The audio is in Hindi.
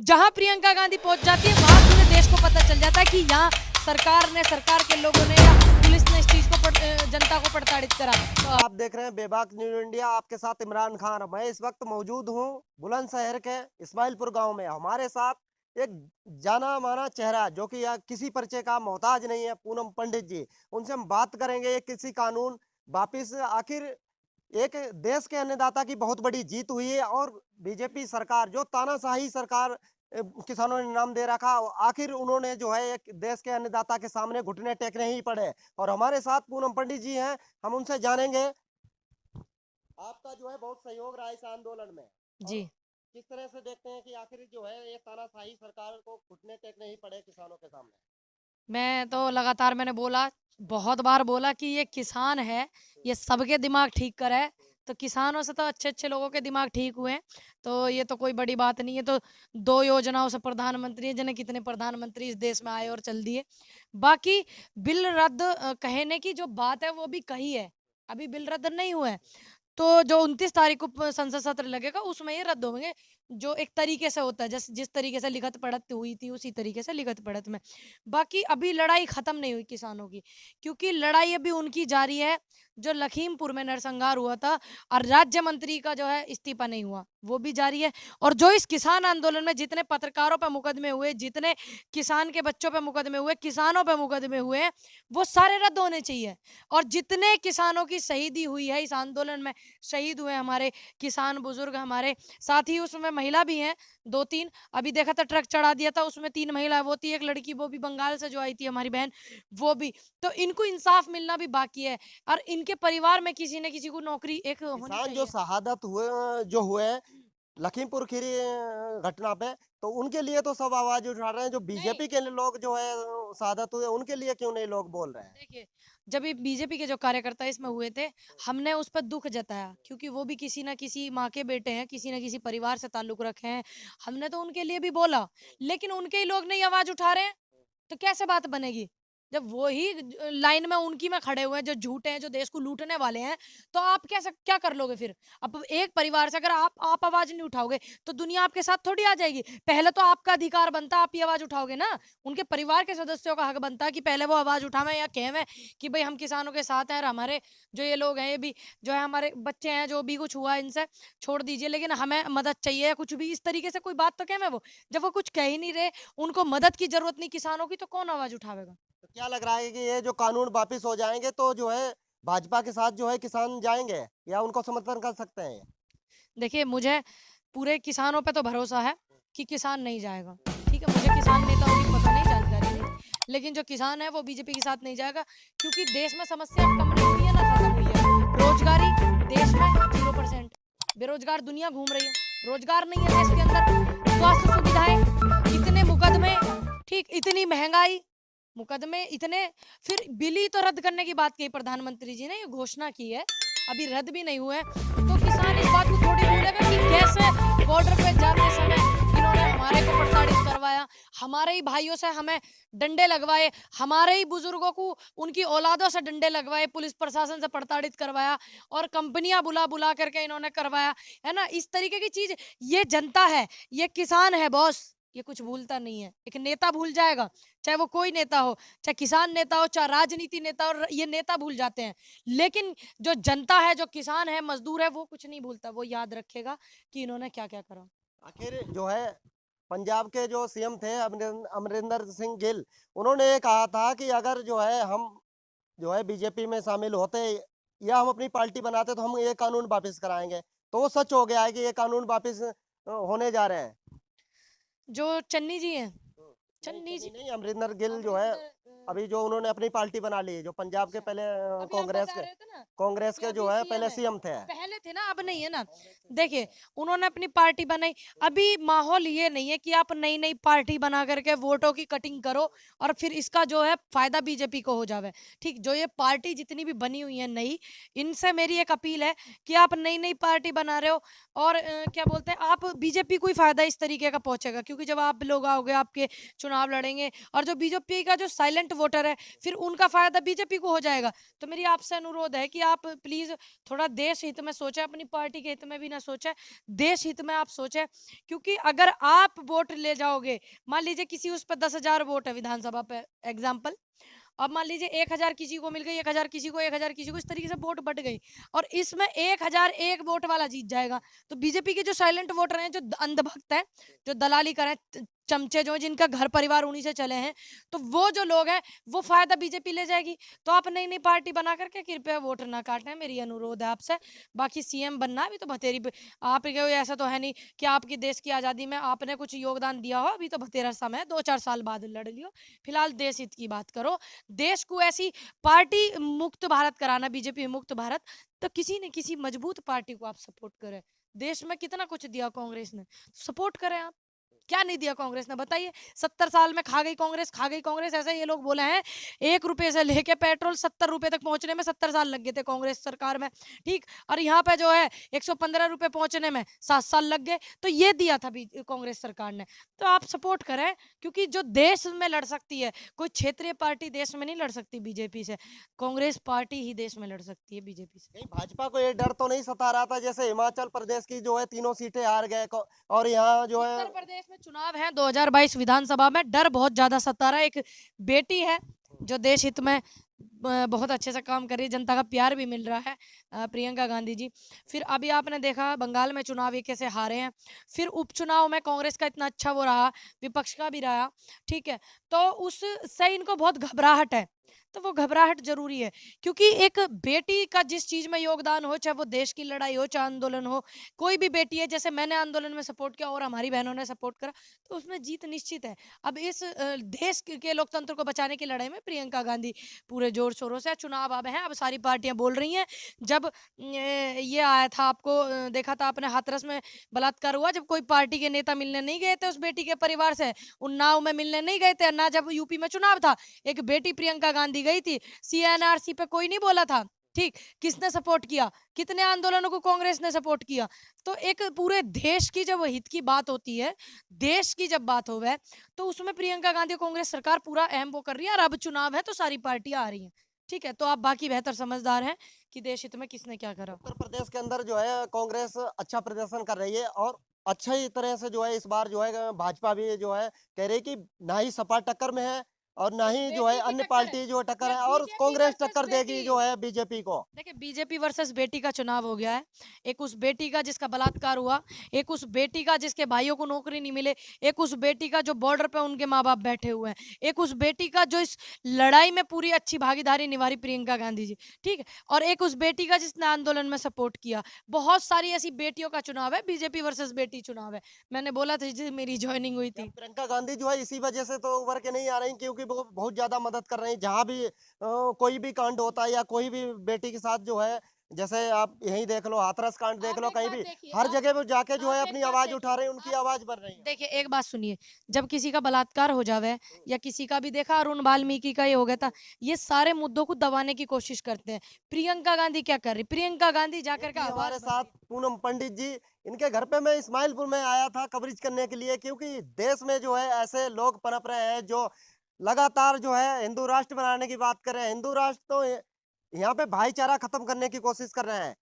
जहां प्रियंका गांधी पहुंच जाती है वहां पूरे देश को पता चल जाता है कि यहाँ सरकार के लोगों ने या पुलिस ने इस चीज को जनता को प्रताड़ित करा। तो आप देख रहे हैं बेबाक न्यूज इंडिया, आपके साथ इमरान खान। मैं इस वक्त मौजूद हूँ बुलंदशहर के इस्माइलपुर गांव में। हमारे साथ एक जाना माना चेहरा जो कि किसी परिचय का मोहताज नहीं है, पूनम पंडित जी। उनसे हम बात करेंगे किसी कानून वापिस। आखिर एक देश के अन्नदाता की बहुत बड़ी जीत हुई है और बीजेपी सरकार जो तानाशाही सरकार किसानों ने नाम दे रखा, आखिर उन्होंने जो है एक देश के अन्नदाता के सामने घुटने टेकने ही पड़े। और हमारे साथ पूनम पंडित जी हैं, हम उनसे जानेंगे आपका जो है बहुत सहयोग रहा इस आंदोलन में। जी, किस तरह से देखते हैं कि आखिर जो है ये तानाशाही सरकार को घुटने टेकने ही पड़े किसानों के सामने। मैं तो लगातार मैंने बोला, बहुत बार बोला कि ये किसान है, ये सबके दिमाग ठीक करे। तो किसानों से तो अच्छे अच्छे लोगों के दिमाग ठीक हुए हैं, तो ये तो कोई बड़ी बात नहीं है। तो 2 योजनाओं से प्रधानमंत्री है, जिन्हें कितने प्रधानमंत्री इस देश में आए और चल दिए। बाकी बिल रद्द कहने की जो बात है वो भी कही है, अभी बिल रद्द नहीं हुआ है। तो जो 29 तारीख को संसद सत्र लगेगा उसमें ये रद्द होंगे, जो एक तरीके से होता है, जिस तरीके से लिखत पढ़त हुई थी उसी तरीके से लिखत पढ़त में। बाकी अभी लड़ाई खत्म नहीं हुई किसानों की, क्योंकि लड़ाई अभी उनकी जारी है जो लखीमपुर में नरसंहार हुआ था और राज्य मंत्री का जो है इस्तीफा नहीं हुआ, वो भी जारी है। और जो इस किसान आंदोलन में जितने पत्रकारों पर मुकदमे हुए, जितने किसान के बच्चों पर मुकदमे हुए, किसानों पर मुकदमे हुए, वो सारे रद्द होने चाहिए। और जितने किसानों की शहीदी हुई है इस आंदोलन में, शहीद हुए हमारे किसान बुजुर्ग, हमारे साथ ही उसमें महिला भी हैं 2-3। अभी देखा था ट्रक चढ़ा दिया था, उसमें 3 महिला वो थी, एक लड़की वो भी बंगाल से जो आई थी हमारी बहन, वो भी। तो इनको इंसाफ मिलना भी बाकी है और इनके परिवार में किसी न किसी को नौकरी एक होनी किसान जो चाहिए। शहादत हुए जो हुए लखीमपुर खीरी घटना पे, तो उनके लिए तो सब आवाज उठा रहे हैं। जो नहीं, बीजेपी के लोग जो है शहादत हुए, उनके लिए क्यों नहीं लोग बोल रहे हैं? देखिए, जब ये बीजेपी के जो कार्यकर्ता इसमें हुए थे, हमने उस पर दुख जताया, क्योंकि वो भी किसी न किसी माँ के बेटे हैं, किसी न किसी परिवार से ताल्लुक रखे हैं। हमने तो उनके लिए भी बोला, लेकिन उनके ही लोग नहीं आवाज उठा रहे हैं, तो कैसे बात बनेगी? जब वो ही लाइन में उनकी में खड़े हुए हैं जो झूठे हैं, जो देश को लूटने वाले हैं, तो आप कैसे क्या कर लोगे फिर? अब एक परिवार से अगर आप आवाज़ नहीं उठाओगे, तो दुनिया आपके साथ थोड़ी आ जाएगी। पहले तो आपका अधिकार बनता है, आप ही आवाज़ उठाओगे ना। उनके परिवार के सदस्यों का हक बनता है कि पहले वो आवाज़ उठावें या कहें कि भई हम किसानों के साथ हैं और हमारे जो ये लोग हैं, ये भी जो है हमारे बच्चे हैं, जो भी कुछ हुआ इनसे छोड़ दीजिए, लेकिन हमें मदद चाहिए या कुछ भी इस तरीके से कोई बात तो कहें वो। जब वो कुछ कह ही नहीं रहे, उनको मदद की ज़रूरत नहीं किसानों की, तो कौन आवाज़ उठावेगा? तो क्या लग रहा है कि ये जो कानून वापिस हो जाएंगे तो जो है भाजपा के साथ जो है किसान जाएंगे या उनको समर्थन कर सकते हैं? देखिए, मुझे पूरे किसानों पे तो भरोसा है कि किसान नहीं जाएगा, ठीक है? मुझे किसान नेताओं की पसंद नहीं, जानकारी नहीं, लेकिन जो किसान है वो बीजेपी के साथ नहीं जाएगा, क्योंकि देश में समस्या कम नहीं हुई है ना खत्म हुई है। रोजगारी देश में 0%, बेरोजगार दुनिया घूम रही है, रोजगार नहीं है देश के अंदर, स्वास्थ्य सुविधाएं, इतने मुकदमे, ठीक, इतनी महंगाई, मुकदमे इतने, फिर बिल ही तो रद्द करने की बात कही प्रधानमंत्री जी ने, ये घोषणा की है, अभी रद्द भी नहीं हुए। तो किसान इस बात को थोड़ी भूलेगा कि कैसे बॉर्डर पे जाते समय इन्होंने हमारे को प्रताड़ित करवाया, हमारे ही भाइयों से हमें डंडे लगवाए, हमारे ही बुजुर्गों को उनकी औलादों से डंडे लगवाए, पुलिस प्रशासन से प्रताड़ित करवाया और कंपनियां बुला बुला करके इन्होंने करवाया, है ना? इस तरीके की चीज, ये जनता है, ये किसान है बॉस, ये कुछ भूलता नहीं है। एक नेता भूल जाएगा, चाहे वो कोई नेता हो, चाहे किसान नेता हो, चाहे राजनीति नेता हो, ये नेता भूल जाते हैं, लेकिन जो जनता है, जो किसान है, मजदूर है, वो कुछ नहीं भूलता, वो याद रखेगा कि इन्होंने क्या क्या करा। आखिर जो है पंजाब के जो सीएम थे अमरिंदर सिंह गिल, उन्होंने ये कहा था कि अगर जो है हम जो है बीजेपी में शामिल होते या हम अपनी पार्टी बनाते तो हम ये कानून वापस कराएंगे। तो वो सच हो गया है कि ये कानून वापस होने जा रहे हैं। जो चन्नी जी हैं, नहीं चन्नी चन्नी जी, नहीं, अमरिंदर गिल जो है अमरिंदर, अभी जो उन्होंने अपनी पार्टी बना ली है, जो पंजाब के अच्छा, पहले अभी आप बता रहे थे ना कांग्रेस कि के अभी जो है सीएम पहले है, सीएम थे। पहले थे ना, अब नहीं है ना। देखिए, उन्होंने अपनी पार्टी बनाई, अभी माहौल ये नहीं है कि आप नई नई पार्टी बना करके वोटों की कटिंग करो और फिर इसका जो है फायदा बीजेपी को हो जावे। ठीक, जो ये पार्टी जितनी भी बनी हुई है नई, इनसे मेरी एक अपील है कि आप नई नई पार्टी बना रहे हो और क्या बोलते हैं, आप बीजेपी को ही फायदा इस तरीके का पहुंचेगा, क्योंकि जब आप लोग आओगे, आपके चुनाव लड़ेंगे, और जो बीजेपी का जो साइलेंट साइलेंट वोटर है, फिर उनका फायदा बीजेपी को हो जाएगा। तो मेरी आपसे अनुरोध है कि आप प्लीज थोड़ा देश हित में सोचें, अपनी पार्टी के हित में भी ना सोचें, देश हित में आप सोचें। क्योंकि अगर आप वोट ले जाओगे, मान लीजिए किसी उस पर 10,000 वोट है विधानसभा पे एग्जाम्पल, अब मान लीजिए 1,000 किसी को मिल गई, 1,000 किसी को, 1,000 किसी को, इस तरीके से वोट बट गई और इसमें 1,001 वोट वाला जीत जाएगा। तो बीजेपी के जो साइलेंट वोटर हैं, जो अंधभक्त हैं, जो दलाली कर रहे हैं, चमचे जो हैं, जिनका घर परिवार उन्हीं से चले हैं, तो वो जो लोग हैं वो फायदा बीजेपी ले जाएगी। तो आप नई नई पार्टी बना करके कृपया वोट ना काटें, मेरी अनुरोध है आपसे। बाकी सीएम बनना अभी तो बतेरी आप ऐसा तो है नहीं कि आपकी देश की आज़ादी में आपने कुछ योगदान दिया हो, अभी तो बतेरा समय है, 2-4 साल बाद लड़ लियो। फिलहाल देश हित की बात करो, देश को ऐसी पार्टी मुक्त भारत कराना, बीजेपी मुक्त भारत, तो किसी न किसी मजबूत पार्टी को आप सपोर्ट करें। देश में कितना कुछ दिया कांग्रेस ने, सपोर्ट करें आप। क्या नहीं दिया कांग्रेस ने बताइए? 70 साल में खा गई कांग्रेस, खा गई कांग्रेस, ऐसे ये लोग बोले हैं। 1 रुपए से लेके पेट्रोल 70 रुपए तक पहुंचने में 70 साल लग गए थे कांग्रेस सरकार में, ठीक। और यहाँ पे जो है 115 रुपए पहुंचने में 7 साल लग गए। तो ये दिया था कांग्रेस सरकार ने। तो आप सपोर्ट करें, क्योंकि जो देश में लड़ सकती है, कोई क्षेत्रीय पार्टी देश में नहीं लड़ सकती बीजेपी से, कांग्रेस पार्टी ही देश में लड़ सकती है बीजेपी से। नहीं, भाजपा को ये डर तो नहीं सता रहा था, जैसे हिमाचल प्रदेश की जो है 3 सीटें हार गए और यहाँ जो है उत्तर प्रदेश में चुनाव है 2022 विधानसभा में, डर बहुत ज्यादा सता रहा है। एक बेटी है जो देश हित में बहुत अच्छे से काम कर रही है, जनता का प्यार भी मिल रहा है, प्रियंका गांधी जी। फिर अभी आपने देखा बंगाल में चुनाव ये कैसे हारे हैं, फिर उपचुनाव में कांग्रेस का इतना अच्छा वो रहा, विपक्ष का भी रहा, ठीक है। तो उससे इनको बहुत घबराहट है, तो वो घबराहट जरूरी है, क्योंकि एक बेटी का जिस चीज में योगदान हो, चाहे वो देश की लड़ाई हो, चाहे आंदोलन हो, कोई भी बेटी है, जैसे मैंने आंदोलन में सपोर्ट किया और हमारी बहनों ने सपोर्ट करा, तो उसमें जीत निश्चित है। अब इस देश के लोकतंत्र को बचाने की लड़ाई में प्रियंका गांधी पूरे जोर शोरों से, चुनाव अब हैं, अब सारी पार्टियां बोल रही हैं। जब ये आया था, आपको देखा था आपने, हाथरस में बलात्कार हुआ, जब कोई पार्टी के नेता मिलने नहीं गए थे उस बेटी के परिवार से, उन्नाव में मिलने नहीं गए थे ना, जब यूपी में चुनाव था, एक बेटी प्रियंका गांधी गई थी, सीएनआरसी पे कोई नहीं बोला था, ठीक। किसने सपोर्ट किया? कितने आंदोलनों को कांग्रेस ने सपोर्ट किया? तो एक पूरे देश की जब हित की बात होती है, देश की जब बात होवे, तो उसमें प्रियंका गांधी कांग्रेस सरकार पूरा अहम वो कर रही है। और अब चुनाव है तो सारी पार्टियां आ रही हैं, ठीक है। तो आप बाकी बेहतर समझदार हैं कि देश हित में किसने क्या करा। उत्तर प्रदेश के अंदर जो है कांग्रेस अच्छा प्रदर्शन कर रही है और अच्छा ही तरह से जो है इस बार जो है भाजपा भी जो है कह रही है कि ना ही सपा टक्कर में है और ना ही जो है बेटी की अन्य टक्कर है, पार्टी जो टक्कर ये है, और बीजेपी कांग्रेस वर्सेस टक्कर देगी बेटी। जो है बीजेपी को। देखिए, बीजेपी वर्सेस बेटी का चुनाव हो गया है। एक उस बेटी का जिसका बलात्कार हुआ, एक उस बेटी का जिसके भाइयों को नौकरी नहीं मिले, एक उस बेटी का जो बॉर्डर पे उनके माँ बाप बैठे हुए हैं, एक उस बेटी का जो इस लड़ाई में पूरी अच्छी भागीदारी निभाई प्रियंका गांधी जी, ठीक है। और एक उस बेटी का जिसने आंदोलन में सपोर्ट किया। बहुत सारी ऐसी बेटियों का चुनाव है, बीजेपी वर्सेस बेटी चुनाव है। मैंने बोला था जिस मेरी ज्वाइनिंग हुई थी। प्रियंका गांधी जो है इसी वजह से तो उभर के नहीं आ रही, क्योंकि वो बहुत ज्यादा मदद कर रही है। जहां भी कोई भी कांड होता है या कोई भी बेटी के साथ जो है, जैसे आप यहीं देख लो, हाथरस कांड देख आप लो, एक कहीं बात भी देखिए, हर जगह वो जाके जो है आप एक अपनी बात आवाज देखिए, उठा रहे हैं, उनकी आप आवाज बढ़ रही है। देखिए एक बात सुनिए, जब किसी का बलात्कार हो जावे या किसी का भी, देखा अरुण वाल्मीकि का ये हो गया था, ये सारे मुद्दों को दबाने की कोशिश करते हैं। प्रियंका गांधी क्या कर रही? प्रियंका गांधी जाकर के भी आवाज हमारे बन साथ रही। पूनम पंडित जी, इनके घर पे मैं इस्माइलपुर में आया था कवरेज करने के लिए, क्योंकि देश में जो है ऐसे लोग पनप रहे हैं जो लगातार जो है हिंदू राष्ट्र बनाने की बात कर रहे हैं। हिंदू राष्ट्र तो यहाँ पे भाईचारा खत्म करने की कोशिश कर रहे हैं।